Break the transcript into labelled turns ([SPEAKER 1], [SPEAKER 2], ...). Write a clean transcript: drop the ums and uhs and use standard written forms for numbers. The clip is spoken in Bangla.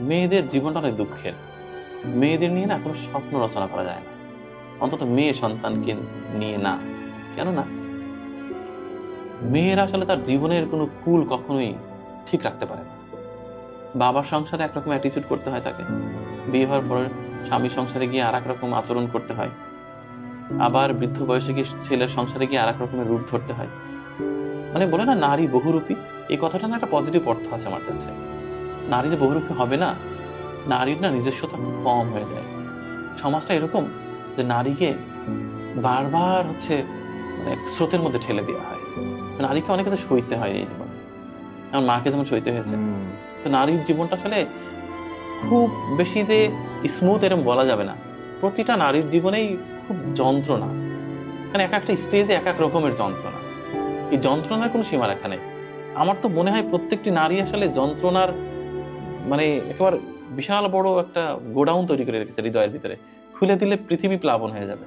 [SPEAKER 1] মেয়েদের জীবনটা অনেক দুঃখের। মেয়েদের নিয়ে না কোনো স্বপ্ন রচনা করা যায় না, অন্তত মেয়ে সন্তানকে নিয়ে না। কেননা মেয়েরা আসলে তার জীবনের কোনো কুল কখনোই ঠিক রাখতে পারে না। বাবার সংসারে একরকম অ্যাটিচিউড করতে হয় তাকে, বিয়ে হওয়ার পরে স্বামী সংসারে গিয়ে আর এক রকম আচরণ করতে হয়, আবার বৃদ্ধ বয়সে গিয়ে ছেলের সংসারে গিয়ে আর এক রকমের রূপ ধরতে হয়। মানে বলে না নারী বহুরূপী, এই কথাটা না একটা পজিটিভ অর্থ আছে আমার কাছে। নারী যে বহুরূপী হবে না, নারীর না নিজস্বতা কম হয়ে যায়। সমাজটা এরকম যে নারীকে বারবার মানে স্রোতের মধ্যে ঠেলে দেওয়া হয়। নারীকে অনেক কিছু সইতে হয় এই জীবনে, আমার মাকে যেমন সইতে হয়েছে। তো নারীর জীবনটা আসলে খুব বেশি যে স্মুথ এরকম বলা যাবে না। প্রতিটা নারীর জীবনেই খুব যন্ত্রণা, মানে এক একটা স্টেজে এক এক রকমের যন্ত্রণা। এই যন্ত্রণার কোনো সীমারেখা নেই। আমার তো মনে হয় প্রত্যেকটি নারী আসলে যন্ত্রণার মানে একেবারে বিশাল বড় একটা গোডাউন তৈরি করে রেখেছে হৃদয়ের ভিতরে। খুলে দিলে পৃথিবী প্লাবন হয়ে যাবে।